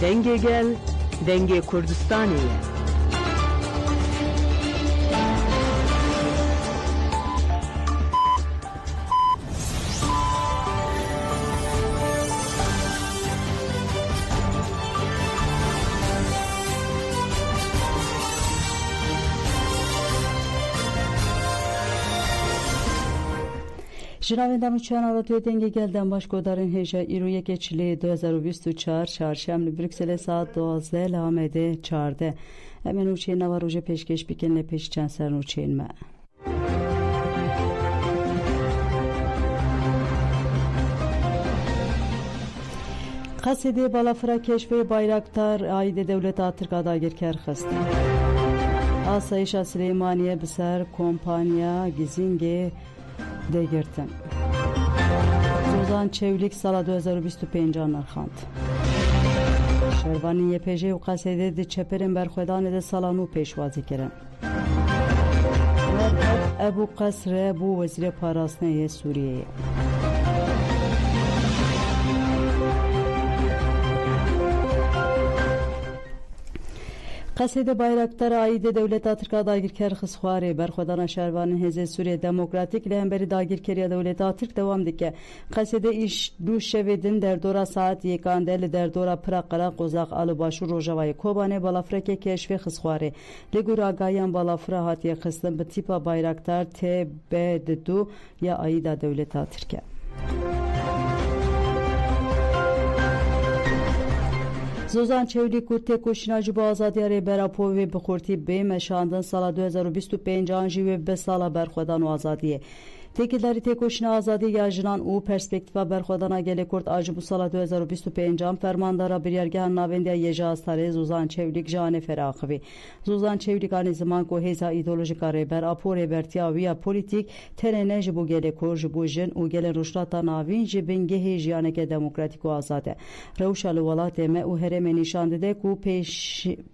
Denge gel, denge Kurdistaniye. جناب دانشجویان رادیو دنگ گلدن باش گذارن هجا ایروی کچلی 2024 چهارشنبه بروکسل ساعت 12 لامده 14 امن اوچه نو روز پیشکش بیکن پیش چند سر اوچه ما قصیده بالافرا کشوی بایرکتار آید دولت آترکا داگر کرخست آسایش سلیمانیه بسر کمپانیا گیزینگ دگرتن زوزان چولیک سال 2025 نرخاند شروانی یپیجه و قصیده دی چپرین برخودان دی سالانو پیشوازی کرن ابو قصر ابو وزیر پاراستنه سوریه قصیده بایرکتار آید دولت آترکا داگیر کرخص خواره برخودان شهروان حزب سوریه دموکراتیک لهمبری داگیر کریه دولت آترک دوام دیگه قصیده ایش دو شویدن در دورا ساعت یکاندل در دورا پرقرا قوزاق آلو باشو روژوای کوبانه بالافرک کشفی خص خواره لگور آگاهیان بالافرا هاتیه خستن به تیپا بایرکتار تی بد دو یا آید دولت آترکه زوزان چولی کوته کوشناجی با آزادی ری براپوی بخورتی به مشاندن سال 2025 آنجی و به سال برخودان و آزادیه تکیداری تکوشن آزادی یا جنان او پرسپکتیفا برخودان گله کرد آجبو سال 2025 فرماندارا بریارگاه ناوندیا یجا استاره زوزان چولیک جان فراخوی زوزان چولیک آن زمان کو هزا ایدئولوژیک ریبر اپور برتیا ویا پولیتیک ترنه جبو گله کور جبو جن او گله رشلاتا ناوین جبنگه هیجانه که دموکراتیک و آزاده روشال ولات ما او هرم نشان ده کو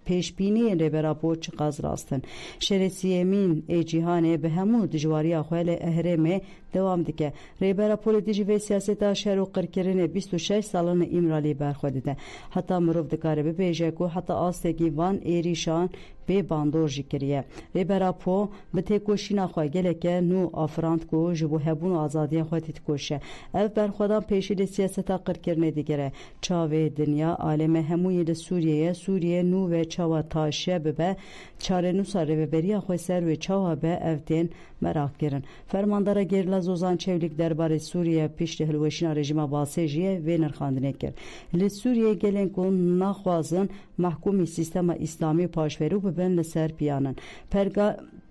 پیش بینی ریبر اپور چقاز راستن شرسیمین ای جهان به همو دجواری اخوال اهرم دوام دیگه ریبر پولیتیجی و سیاست شهر و قرکرین 26 سالانه ایمرالی برخوادیده حتی مروف دکاره به بیجه کو حتی آستگی وان ایریشان به باندور جکریه ریبر پو به تکوشینا خواه گله که نو آفراند کو جبو هبون و آزادی خواهی تکوشه اف برخوادان پیشی سیاست قرکرین دیگره چاوه دنیا عالم هموی سوریه نو و چاوه تاشه ببه چاره نو ساره ببری خواه سر و چاوه به اف دین مراق کرن فرماندار گرلا زوزان چولیک درباره سوریه پیش هلوشینا رژیم باسیجیه و نرخاندنه کرد لی سوریه گلن کن نخوازن محکومی سیستم اسلامی پاشورو ببن لسر پیانن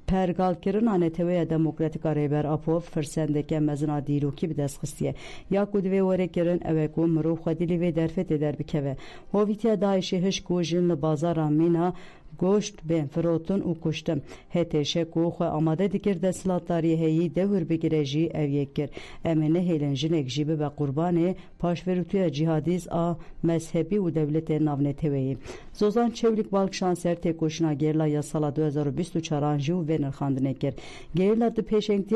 پرگال کرن آنتوی دموکراتیک ریبر اپو فرسنده که مزنا دیروکی به دست خستیه یا کدوی وره کرن اوکو مرو خودیلی و درفت در بکوه هویتیا دایشه هش کوژن لبازار آمینا گوشت بین فروتون و کشتم هتشه کو خو آماده دیگر دستلاتاری هی دور بگیرجی اویک کر امنه هیلنجنک جیبه به قربان پاشوروتوی جهادیز آ مذهبی و دولت ناونتوی زوزان چولیک بالک شانسر تکوشنا گرلا یا سال 2024 جو ونر خواندنه کرد گرلا د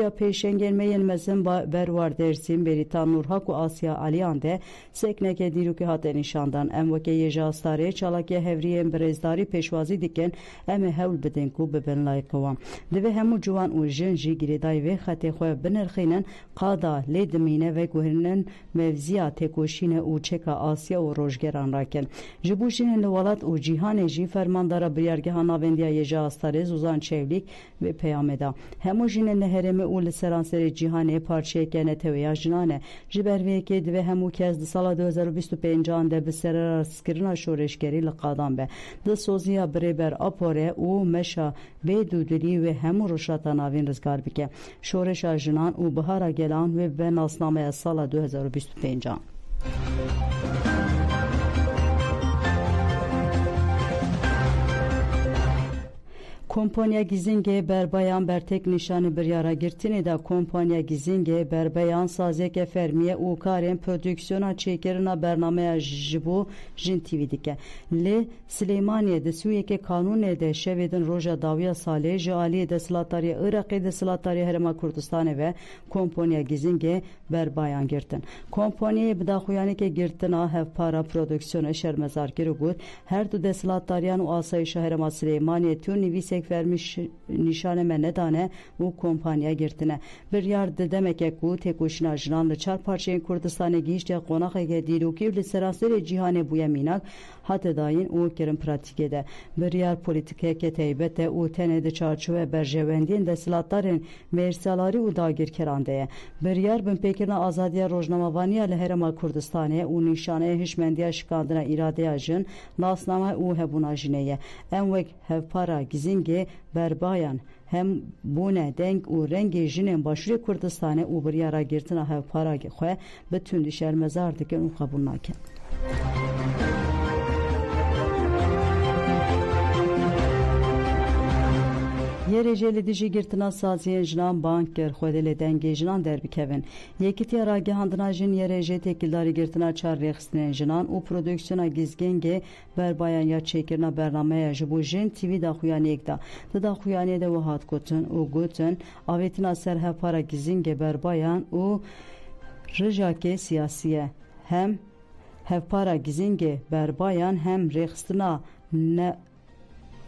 پیشنگن مین مزن بروار درسیم بریتان نورهاک و آسیا آلیانده سکنک دیروکی هات نشاندن ام وکه یجاستاره چالاکی هوری برزداری پیشوازی کن ام هول بدن کو ببن لایکوام دوی همو جوان او جن جی گریدای و خطه خو بنرخینن قادا لیدمینه و گوهرنن موزیا تکوشین او چکا آسیا و روزگران راکن جبوشین لولات او جهان جی فرماندار بریارگاه ناوندیا یجا استاره زوزان چولیک و پیامدا همو جن نهرم او لسرانسر جهان پارچه کنه تویا جنانه جبروی که دوی همو که از سال 2025 ده بسر سکرنا شورشگری لقادان به د سوزیا بر اپوره او مشا به دودلی و همو روشاتا ناوین رزگار بکه شورش جنان او بهارا گلان و به ناسنامه سال 2025 Kompanya Gizinge berbayan bertek nişanı bir yara girtini da kompanya Gizinge berbayan sazeke fermiye u karen prodüksiyona çekirina bernameye jibu jin TV dike. Le Süleymaniye'de Suyeke kanunede şevedin roja davya salih jali de sılatariye Irak'e de sılatariye Herema Kurdistan'e ve kompanya Gizinge berbayan girtin. Kompanyaya bida xuyani ke girtin a hev para prodüksiyona şermezar girugut. Her du de sılatariyan u asayişa Herema Süleymaniye tü nivisek vermiş nişaneme nedane u kompanya girtine. Bir yardı demek ki ku tekuşina jnanlı çar parçayın Kurdistan'a giyişte konak ege diluki li serasere cihane bu yeminak hatta dayin u kerim pratikede. Bir yar politikaya ke teybete u tenede çarçıve berjevendiğin de silatların mersalari u dagir kerandeye. Bir yar bin pekirna azadiya rojnamavaniya le Herema Kurdistan'a u nişaneye hişmendiya şikandına iradeye jin nasnama u hebuna jineye. Envek hevpara Gizinge berbayan hem bune denk u rengi jinin başvuru Kurdistan'a u bir yara girtina hev para xwe bütün dişer mezar diken u kabul nakin. Yereceli dişi girtina saziyen jinan banker xwedele denge jinan derbikevin. Yekitiya ragihandina jin yerece tekildari girtina çar rexstinen jinan u prodüksiyona gizgenge berbayan ya çekirna bernameye jibu jin TV da xuyani ekda. Da xuyani de vahat gotun u gotun avetina serhe para gizinge berbayan u rıjake siyasiye hem hevpara gizinge berbayan hem rexstina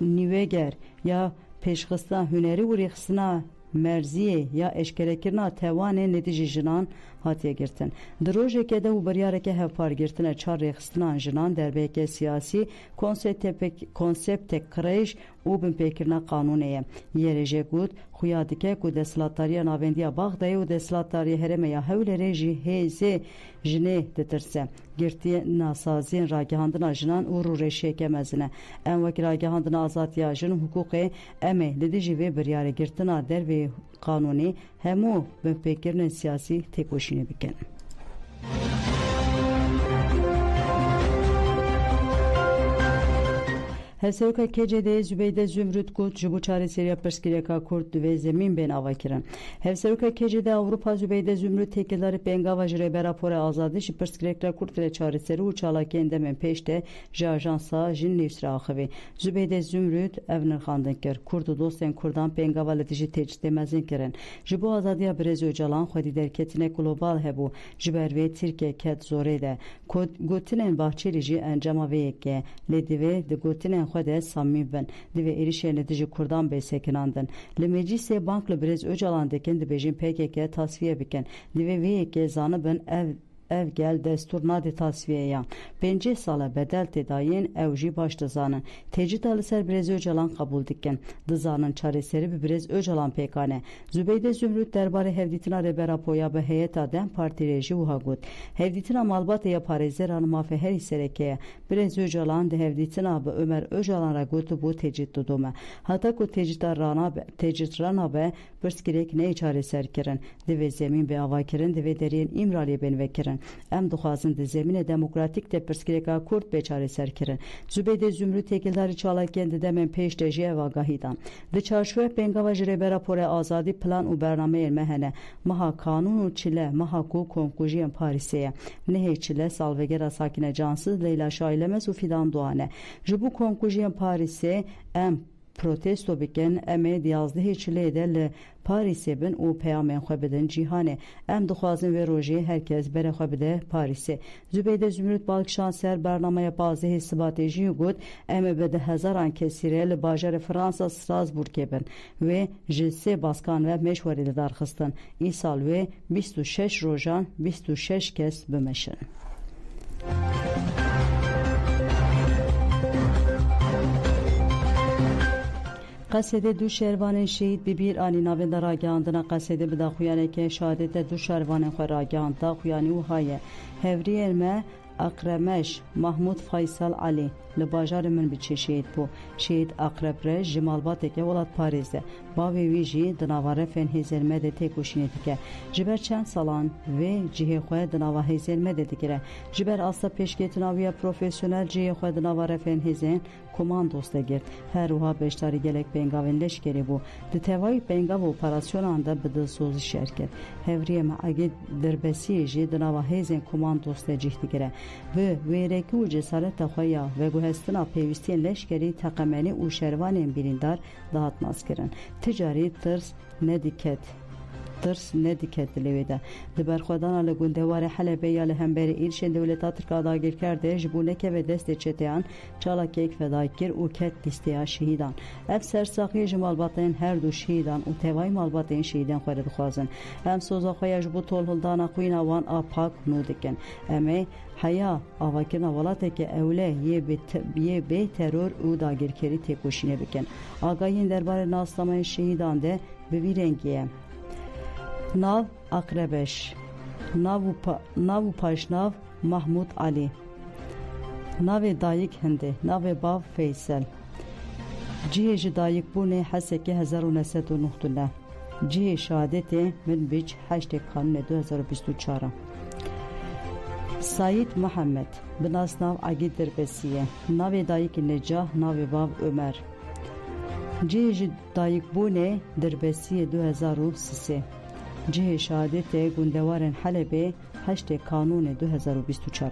niveger ya peşxistina hüneri u rexstina merziye ya eşkerekirna tewane netici jinan hatiye girtin. Drojeke de u biryareke hevpar girtine çar rexstina jinan derbeke siyasi konsepte kreş u bin pekirna kanuneye. Yereje gut xuyadike ku deslatariya navendiya Bağdaya u deslatariya heremeya hevlere jiheze jine detirse. Girtiye nasazin ragihandına jinan u rureşeke mezine. Envek ragihandına azatiya jin hukuke eme lidici ve biryare girtina derve kanuni hemu bin pekirne siyasi tekoşine biken. Hevseruka KCD Zübeyde Zümrüt Kurt Jubu Çareseriya Perskireka Kurt ve Zemin Ben Avakirin. Hevseruka KCD Avrupa Zübeyde Zümrüt tekilleri Bengava Jire rapora azadı şi Perskireka Kurt ve Çareseri uçala kendemen peşte Jajansa Jin Nefsra Axivi. Zübeyde Zümrüt Evner Xandinkir Kurdu dosten Kurdan Bengava letiji tecdemezin kirin. Jubu azadiya Brez Öcalan xwedi derketine global hebu jiber ve Tirkiye ket zorede. Gotinen bahçelici encama ve yekke ledive de gotinen xwede samimi bin dive erişene dici Kurdan bey sekinandın. Li meclise banklı Brez Öcalan dekin dibejin PKK tasfiye bikin. Dive ve yekke zanı bin ev gel destur nadi tasfiye ya. 5 sala bedel tedayin evji başta zanın. Tecid alıser Brez Öcalan kabul dikken. Dızanın çareseri bir Brez Öcalan pekane. Zübeyde Zümrüt derbari hevditina reberapoya be heyeta den parti reji uhagut. Hevditina malbate ya parezeran mafe her iserekeye. Brez Öcalan de hevditina be Ömer Öcalan ra gotu bu tecid dudome. Hatta ku tecid rana be birskirek ne çareser kirin. Dive zemin be avakirin dive deriyen İmraliye ben vekirin. Em duxazin de zemine demokratik de perskireka Kurt beçare serkirin. Zübeyde Zümrüt tekildari çalaken de demen peşte jeva gahidan. De çarşve Bengava jire rapore azadi plan u bername mehene. Maha kanun u çile maha ku konkujiyen Paris'e. Nehe çile salvegera sakine cansız Leyla Şailemez u Fidan Doğane. Jubu konkujiyen Paris'e em protesto biken eme diyazdı hiçle ederle Paris'e bin u peyamen xwebeden cihane em dixwazin ve roje herkes bere xwebede Paris'e. Zübeyde Zümrüt Balkşan ser bernamaya bazı strateji gut eme bede hezaran kesire li bajarı Fransa Strasbourg'e bin ve jilse baskan ve meşveri darxistin. İsal ve 26 rojan 26 kes bimeşin. Qasede du şervanên şehîd bi bir anî navên de ragihandina Qasede bi daxuyaneke şehadete du şervanên xwe ragihand daxuyanî û haye. Hevriyên me اقرمش محمود فیصل علی لباجار من بچه شهید بو شهید اقربرش جمالباته که ولاد پاریزه باوی ویجی دناواره فن هیزلمه ده تکوشینه دیگه جبر چند سالان و جیه خواه دناوه هیزلمه ده دیگره جبر اصلا پیشگیتناویه پروفیسیونل جیه خواه دناواره فن هیزن کماندوس ده گرد هر وها بیشتری گلک بینگاوین لشکری بو ده توای بینگاو اپراسیون ده بدل سوزی شرکت هوریه معاگی دربسی جی دناوه هیزن کماندوس ده جیه دیگره و ویرکی و جسارت خواه و گوهستنا پیوستین لشکری تقمنی و شروانین بیریندار دهات ناسکرن تجاری ترس ندیکت لیویده دبر خودان لگوندوار حلبه یا لهمبری ایرشن دولتا ترکا داگیر کرده جبونه که به دست چتیان چالا کیک فداکر و کت لیستیا شهیدان اف سرساقی جمالباطین هر دو شهیدان و توای مالباطین شهیدان خورد خوازن ام سوزا خویا جبو طول هلدانا خوینا وان آپاک نودکن امی حیا آواکرنا ولاته که اوله یه به ترور او داگیرکری تکوشینه بکن آگاهین درباره ناسنامه شهیدان ده بویرنگیه ناو اقربش ناو پاشناو محمود علی ناو دایک هنده ناو باو فیصل جیه دایک بونه حسه که 1909 جیه شهادت من بیچ 8 کانون 2024 سعید محمد بناس ناو عگی دربسیه ناو دایک نجاح ناو باو عمر جیه دایک بونه دربسیه 2003 جه شهادت گوندوارن حلبه 8 کانون 2024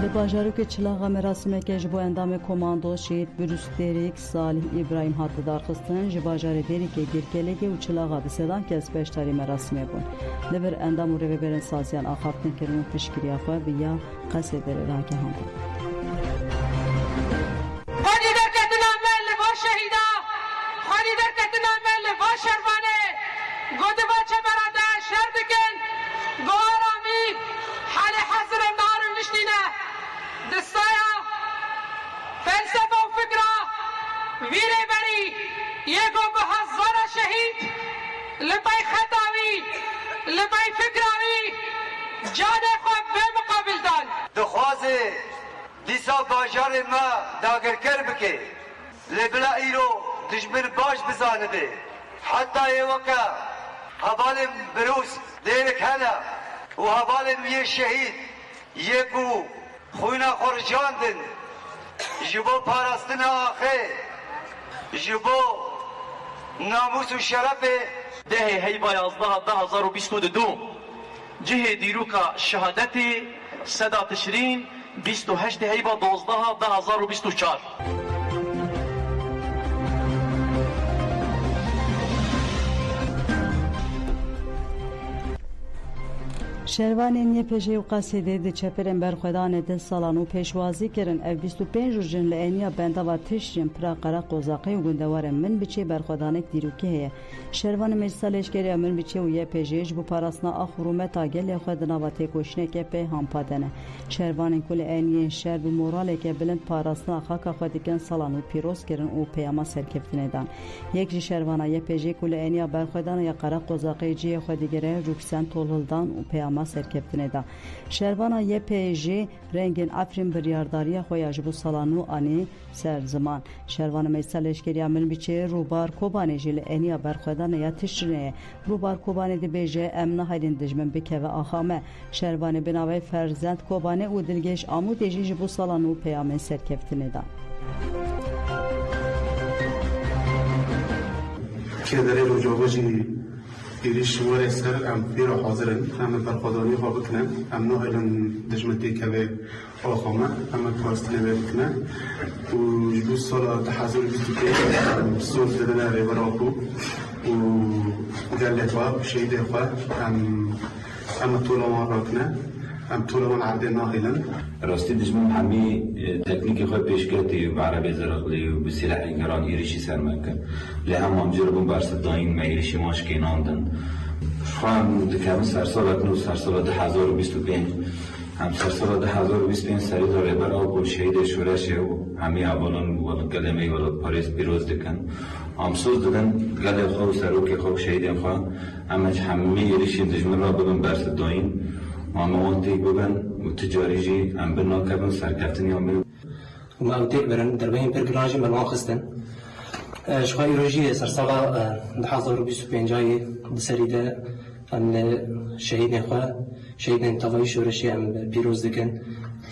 لباجارو که چلاغا مراسمه که جبو اندام کماندو شهید بروس دیریک صالح ابراهیم هاتı darxıstan جباجار دیریک گرکلگی و چلاغا بسیدان که از پیشتاری مراسمه بون لبر اندام و روی سازیان آخافتن کرمون پشکری آخواه بیا قصد در راکه هم بود لبای خطاوی لبای فکراوی جان خواب به مقابل دان دخوازه دیسا باجار ما داگر کر بکه لبلا ایرو دجمن باش بزانده حتی یه وقت هبالم بروس دیرک هلا و هبالم یه شهید یکو خوینا خورجاندن جبو پاراستن آخه جبو ناموس و شرف ده هیبا 11/2022 جه دیروکا شهادتی صدا تشرین 28 هیبا 12/2024 شروانین یه پیشه و قصیده ده چپرن برخودان ده سالانو پیشوازی کرن او 25 روزن لعنیا بنده و تشرین پرا قرا قوزاقی و گندوارن من بچه برخودانک دیروکه هیه شروان مرسالش کری من بچه و یه پیشهش بو پاراسنا آخرومه تاگل خودنا و تکوشنه که پی همپادنه شروانین کل عنیه شر به موراله که بلند پاراسنا خاکا خودکن سالانو پیروز کرن و پیاما سرکفتنه دان یک جی شروانه یه پیشه کل عنیا برخودان یا قرا قوزاقی جی خودگره روکسن تولهلدان و پیاما سرکفتنه دا شروانا یه پیجی رنگین افرین بریارداری خویاج بو سالانو آنی سر زمان شروان میسالش کری عمل بیچه روبار کوبانی جل انیا برخودان یا تشرینه روبار کوبانی دی بیجه امنا هایدین دجمن بکه و آخامه شروان بناوی فرزند کوبانی او دلگیش آمو دیجی بو سالانو پیامن سرکفتنه دا که داره رجوعی ایریش شماره سر ام پیر حاضرن ام برخورداری ها بکنن ام نه الان دجمتی که به آخامه ام پاستنه بکنن و جبو سال 2022 سال دادن ریوراکو و گلت ها شهید خواه ام طول ما راکنه ام طول من عرض ناهیلن راستی دجمن همی تکنیک خود پیش کرده و عربی زرقلی و بسلاح ایران ایریشی سرمکه لهم هم جربون برس داین ما ایریشی ماش کیناندن خواهم دکمه سرسالت نو سرسالت 2025 هم سرسال 2025 سری داره بر آب شهید شورش و همی آبانان و قدمی ولاد پاریس پیروز دکن هم سوز دادن قلب خواه و سروک خواه شهید خواه همش همه ریشی دجمن را ببن برس داین و هم وانتی ببن و تجاری جی هم برنا کبن سرکفتنی هم وما أوديك برن دربين برجراجي من واخستن شخوي روجي سرسالة دحاضر بيسوبين جاي بسريدة أم شهيدين خوا شهيدين طوائي شورشي أم بيروز دكن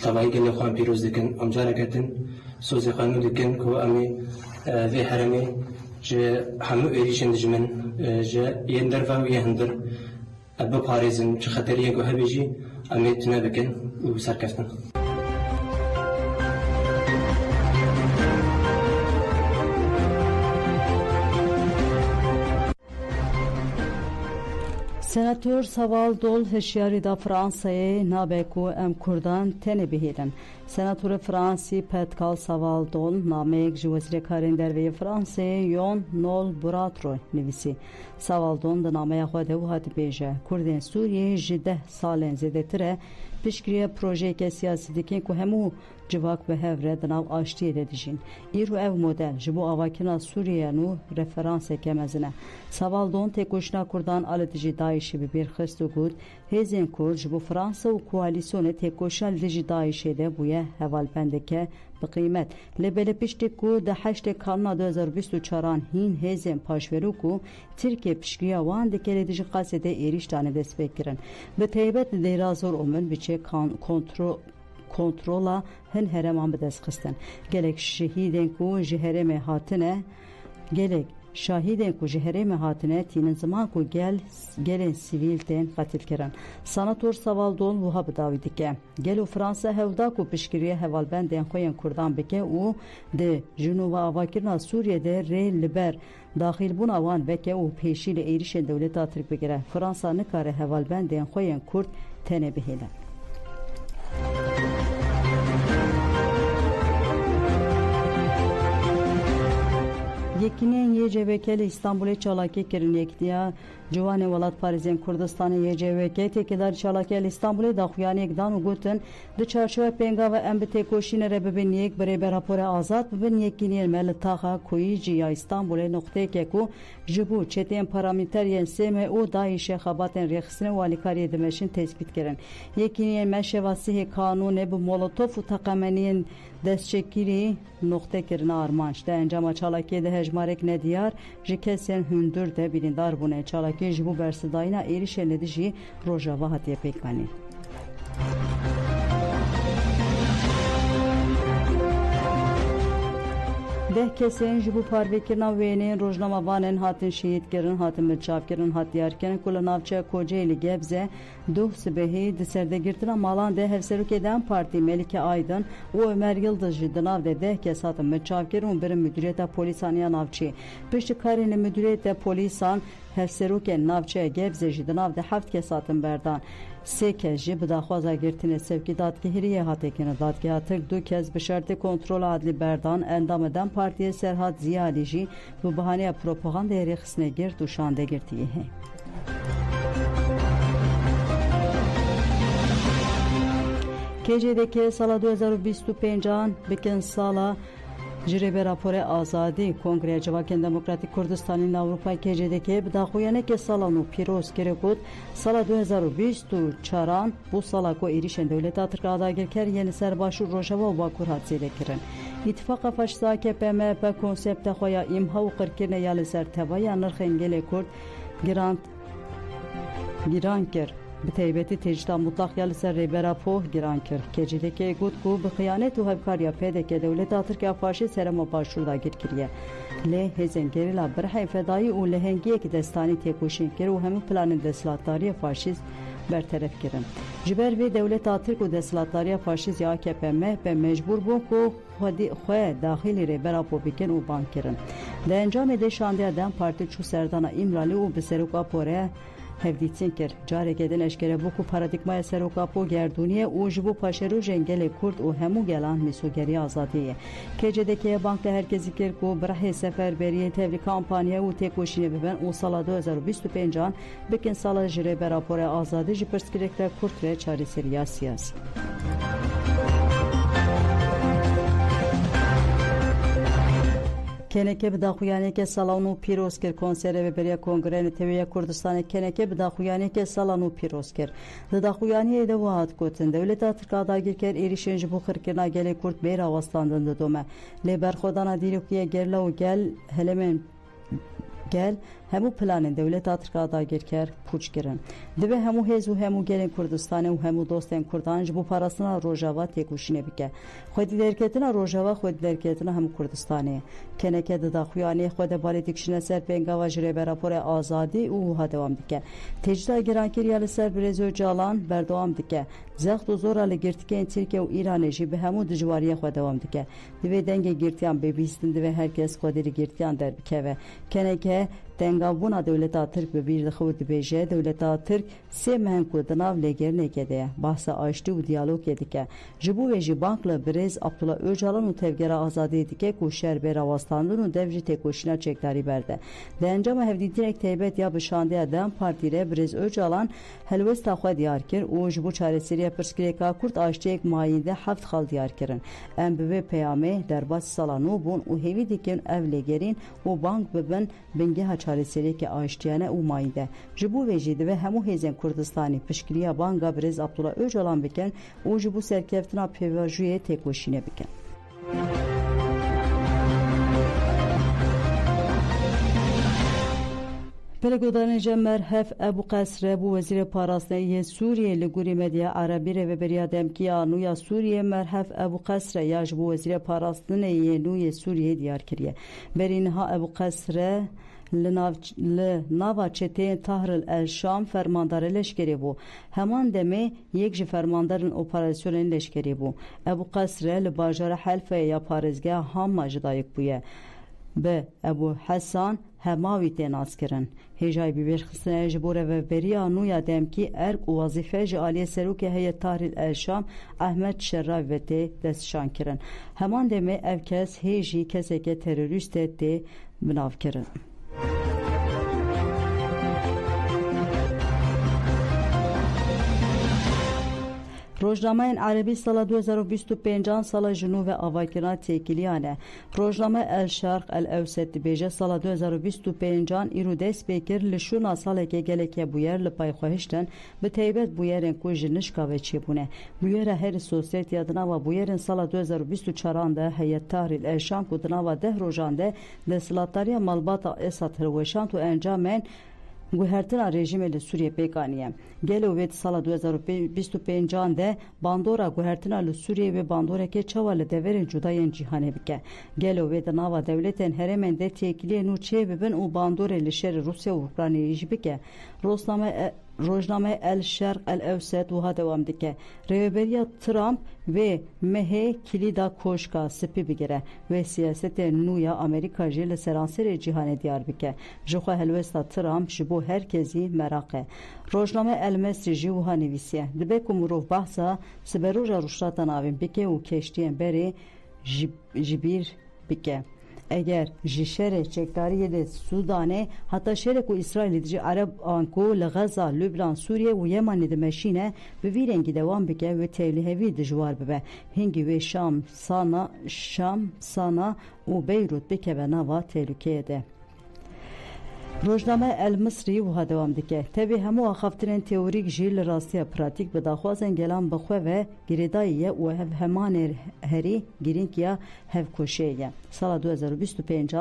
طوائي قل خوان بيروز دكن أم جاركتن سوزي خوانو دكن كو أمي في حرمي جا همو إريشن دجمن جا يندرفا ويهندر أبو باريزن خطرية كو هبيجي أمي تنابكن وسركفتن Senatör Saval Dol hişyarî da Fransayê nabe ku em Kurdan tenê bihêlin. Senatörê Fransî Pascal Saval Dol nameyek ji Wezîrkarên Derveyê Fransayê Yon Nol Buratro nivîsî. Saval Dol di nameya xwe de wiha dibêje Kurdên Sûriyê ji 10 salên zêdetir e piştgiriya projeyeke siyasî dikin ku hemû civak bi hev re di nav aştiyê de dijîn. Îro ev model ji bo avakirina Sûriye nû referanseke mezin e. Saval Dol têkoşîna Kurdan alê dijî Daişê bi bîr xist û got hêzên Kurd ji bo Fransa û koalîsyonê têkoşa li dijî Daişê de bûye hevalbendeke bi qîmet. Lê belê piştî ku di heştê kanûna 2024 hîn hêzên paşverûk û Tirkiye piştgiriya wan dike lê dijî qasê de êrîş danê dest pê kirin. Bi taybet li dêra zor û min biçe kontrola hin hereman bi dest xistin. Gelek şehîdên ku ji herêmê hatine gelek şahidên ku ji herêmê hatine tînin ziman ku gelên sivîl tên qetil kirin. Senatör Saval Dol wiha bi dawî dike. Gelo Fransa hewda ku piştgiriya hevalbendên xwe yên Kurdan bike û di jinûva avakirina Sûriyeyê rê li ber daxîlbûna wan veke û pêşî li êrişên dewleta Tirk bigire. Fransa nikare hevalbendên xwe yên Kurd tenê bihêle. Yekînên YCVK li İstanbulê çalakî kirin yektiya ciwanê welat Parîzên Kurdistanê YCVK têkêdarî çalakî li İstanbulê daxuyaniyek dan û gotin di çarçova pêngava em bi têkoşînê re bibin yek birêber rapora azad bibin yekîniyên me li taxa Kuyîcî ya İstanbulê noqteyeke ku ji bo çeteyên paramîlteriyên Sêmê û Daişê xebatên rêxistinê û alîkariyê dimeşin tespît kirin. Yekîniyên me şeva sihê kanûnê bi molotof û teqemeniyên destçekîrî noqte kirine armanc. De encama çalakiyê de hejmarek nediyar ji kesên hundir de birîndar bûne. Çalakiyê ji bo bersidayîna êrişên li dijî rojava hatiye pêkanîn. Deh kesên ji bo parvekirina wêneyên rojnama vanên hatin şehîdkirin, hatin milçavkirin, hat diyarkirin ku li navçeya Kocaeli li Gebze duh sibehî di serdegirtina malan de hevserokê Dem Partî Melike Aydın û Ömer Yıldız jî di nav de 10 kes hatin milçavkirin û birin müdüriyeta polîsaniya navçî. Piştîkarên li müdüriyeta polîsan hevserokên navçeya Gebze jî di nav de 7 kes hatin berdan. 3 kes jî bi daxwaza girtinê sevkî dadgehîriyê hatekine dadgeha Tirk 2 kes bi şertê kontrola adlî berdan endamê Dem Partiyê Serhat Ziyalî jî bi bihaneya propagandayê rêxistinê girt û şandegirtiyê heye. KCDK sala 2025 bikin sala Jirêbe raporê azadî Kongreya Civakên Demokratîk Kurdistanê li Ewropayê KCDK bi daxuyanekê sala nû pîroz kire got sala 2024 bu sala ku êrişên dewleta Tirk adagirkeriyên li ser başûr Rojava û Bakur hat zêdekirin. İttifaqa faşista AKP MHP konsepta xwe ya îmha û qirkirine ya li ser tevaya nirxên gelê Kurd giran kir. Bi taybetî têcîta mutlaq ya li ser rêbera poh giran kir. KCDK got ku bi xiyanet û hevkariya pêdeke dewleta Tirkiya faşîst herêma başûr da girkiriye. Lê hêzên gerîla birhê fedayî û lehengiyekî destanî têkoşîn kir û hemû planên deshilatdariya faşîst berteref kirin. Ji ber vê dewleta Tirk û deshilatdariya faşîst ya AKP MHP mecbûr bûn ku xwe daxîlî rêbera poh bikin û bang kirin. Di encamê de şandiya Dem Partî çû serdana İmralî û bi seroka porê hevdîtin kir careke din eşkere bû ku paradigmaya seroka gerdûniye û ji bo paşerojên gelê Kurd û hemû gelan mîsogeriya azadiyê ye. KCDK'ye bank li herkesî kir ku birehê seferberiyê tevlî kampanya û têkoşînê bibin û sala 2025 bikin sala ji rêbera rapora azadî ji pirsgirêkira Kurd re çarêseriya siyasî. Keneke bi daxuyaneke salan û pîroz kir konserê veberiya Kongreyên Tevîya Kurdistanê Keneke bi daxuyaneke salan û pîroz kir. Li daxuyaniyê de wiha hat gotin Dewleta Tirkiye dagirker êrişên ji bo xirkirina gelê Kurd bê rawestandin didome. Lê berxwedana dîrokiya gerla û gel helemên gel hemû planên Dewleta Tirkiye dagirker pûç kirin. Dibe hemû hêz û hemû gelên Kurdistanê û hemû dostên Kurdan ji bo parastina rojava têkoşînê bike. Xwedî derketina rojava xwedî derketina hemû Kurdistanê. Keneke di daxuyaniyê xwe de balê dikişine ser pêngava ji rêbera rapora azadî û wiha dewam dike. Tecdîda girankiriya li ser Birêz Öcalan berdewam dike. Zext û zora li girtikên Tirkiye û Îranê jî bi hemû dijwariya xwe dewam dike. Divê dengê girtiyan bêbîstin divê herkes xwedî li girtiyan derbikeve. Keneke tengavbûna Dewleta Tirk bi bîr dixwe û dibêje Dewleta Tirk sê mehên ku di nav lêgerinekê de ye. Bahsa aştî û diyalogê dike. Ji bo wê jî bank li Birêz Abdullah Öcalan û tevgera azadiyê dike ku şer bê rawestandin û dev jî têkoşîna çekdarî berde. Di encama hevdîtinek taybet ya bi şandeya Dem Partî re Birêz Öcalan helwesta xwe diyar kir û ji bo çarêseriya pirsgirêka Kurd aştiyek mayî de heft xal diyar kirin. Em bi vê peyamê derbasî sala nû bûn û hêvî dikin ev lêgerîn û bank bibin bingeha çarêseriyekê aştiyane û mayî de. Ji bo vê jî divê hemû hêzên Kurdistanî piştgiriya banka Birêz Abdullah Öcalan bikin û ji bo serkeftina pêvajiyê têkoşînê bikin. Pelegodanê Merhef Ebu Qesre bû Wezîrê Parastineyê Sûriyê li Gurî Medya Erebî rêveberiya demkiya nûya Sûriyê Merhef Ebu Qesre ya ji bo Wezîrê Parastineyê nûyê Sûriyê diyar kiriye. Berî niha Ebu Qesre li nava çeteyên Tahril el Şam fermandarê leşkerê bû. Heman demê yek ji fermandarên operasyonên leşkerê bû. Ebu Qesre li bajara Helfeyê ya parêzgeha Hamma ji dayîk bûye. Bi Ebu Hesan hemavî tê naskirin. Hêjayê bîvêrxistinê ji bo rêveberiya nûya demkî erk û wazîfe ji aliyê serokê heyê Tahril el Şam Ehmed Şerravî ve tê destşan kirin. Heman demê ev kes hê jî keseke terorîst tê binavkirin. Rojnameyên Erebî sala 2025 sala jinû ve avakirina têkiliyan e. Rojname El Şerq El Ewset dibêje sala 2025 îro dest pê kir li şûna salekê gelekî bûyer li payxwehiştin bi taybet bûyerên ku ji nişka ve çêbûne. Bûyera herî sosyetiya di nava bûyerên sala 2024 de heyet Tahril el Şam ku di nava 10 rojan de desthilatdariya malbata Esad hilweşand û encamên guhertina rejimê li Sûriyê pêkaniye. Gelê wê sala 2025 de bandora guhertina li Sûriyê ve bandoreke çawa li deverên cudayên cîhanê bike. Gelê wê di nava dewletên herêmên de têkiliyê nû çê bibin û bandorê li şerê Rusya û Ukraynayê jî bike. Rojname El Şerq El Ewset wiha dewam dike. Rêveberiya Trump ve mehê kilîda koşka spî bigire ve siyasetê nû ya Amerîka jî li seranserê cîhanê diyar bike. Ji xwe helwesta Trump ji bo herkesî meraq e. Rojname El Mesrî jî wiha nivîsiye. Dibe ku mirov behsa siberoja rûşata navên bike û keştiyên berê ji bîr bike. Eger ji şerê çekdariyê de Sudanê heta şerê ku İsraîlê ji Ereb an ku li Gaza, Lübnan, Sûriye û Yemenê dimeşîne bi vî rengî dewam bike ve tevlihevî dijwar bibe. Hingî wê Şam, Sana û Beyrût bikeve nava tehlûkeyê de. Rojname El Misrî wiha dewam dike. Tevî hemû axaftinên teorîk jî li rastiya pratik bi daxwazên gelan bixwe ve girêdayî ye û hev hemanê herî girîngiya hevkoşeyê ye. Sala 2025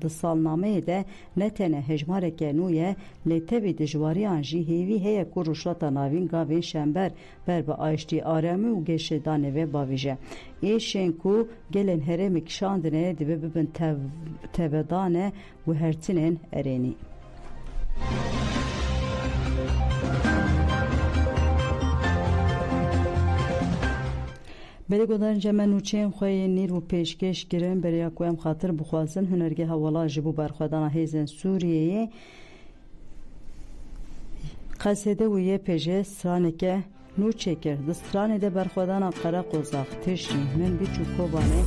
di salnameyê de ne tene hejmareke nû ye lê tevî dijwariyan jî hêvî heye ku rûşata navîn gavên şember ber bi aştî aramî û geşedanê ve bavîje. Êşên ku gelên herêmê kişandine dibe bibin tevedane û hertinên erênî. Belêgodan ceme nûçeyên xwe yên nîr û pêşkêş kirin beriya ku em xatir bixwazin hunergeha wela ji bo berxwedana hêzên Sûriyeyê قصیده و یه پژه سرانه که نو چکر دسترانه ده برخودان قره قوزاق تشری من بیچو کوبانه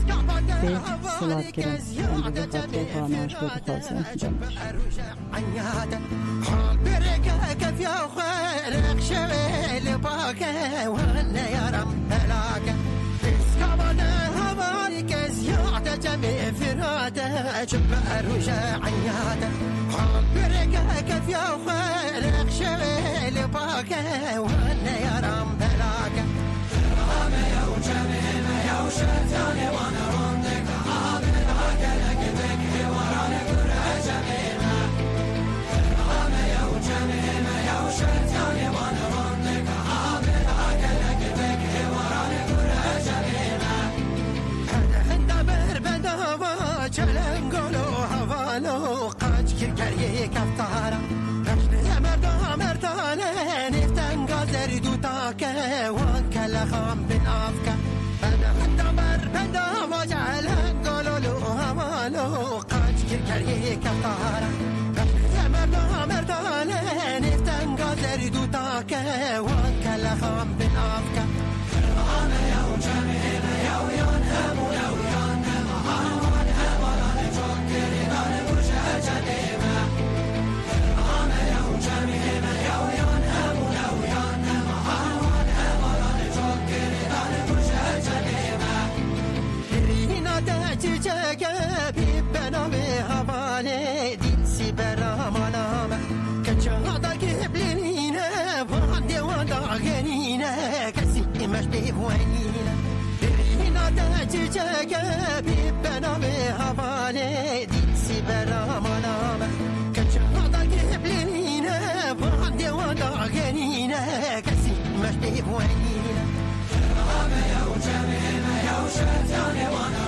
به سلات کرم انده خطه خانهاش بود خواسته جمعش جبار وجاعنياته حال برقك في خيرك شغل باكه وانا يا رام بلاكه رام يا وجميل يا وشتاني وانا رندك عامل عقلك بك ورانا كره جميل رام يا وجميل يا وشتاني وانا رندك عامل عقلك بك ورانا كره جميل هند بربدا چلنگولو هوالو قاچ کرکری کفتارا رشته مردا مردانه نفتن گازر دو تاکه وان کلخام بنافکه انا هندمر بدا و چلنگولو هوالو قاچ کرکری کفتارا رشته مردا مردانه نفتن گازر دو تاکه وان کلخام بنافکه آنا یاو جمیل یاو یان همو یاو یان مش بيبوانينا رامي يا وجميل يا وشتاني وانا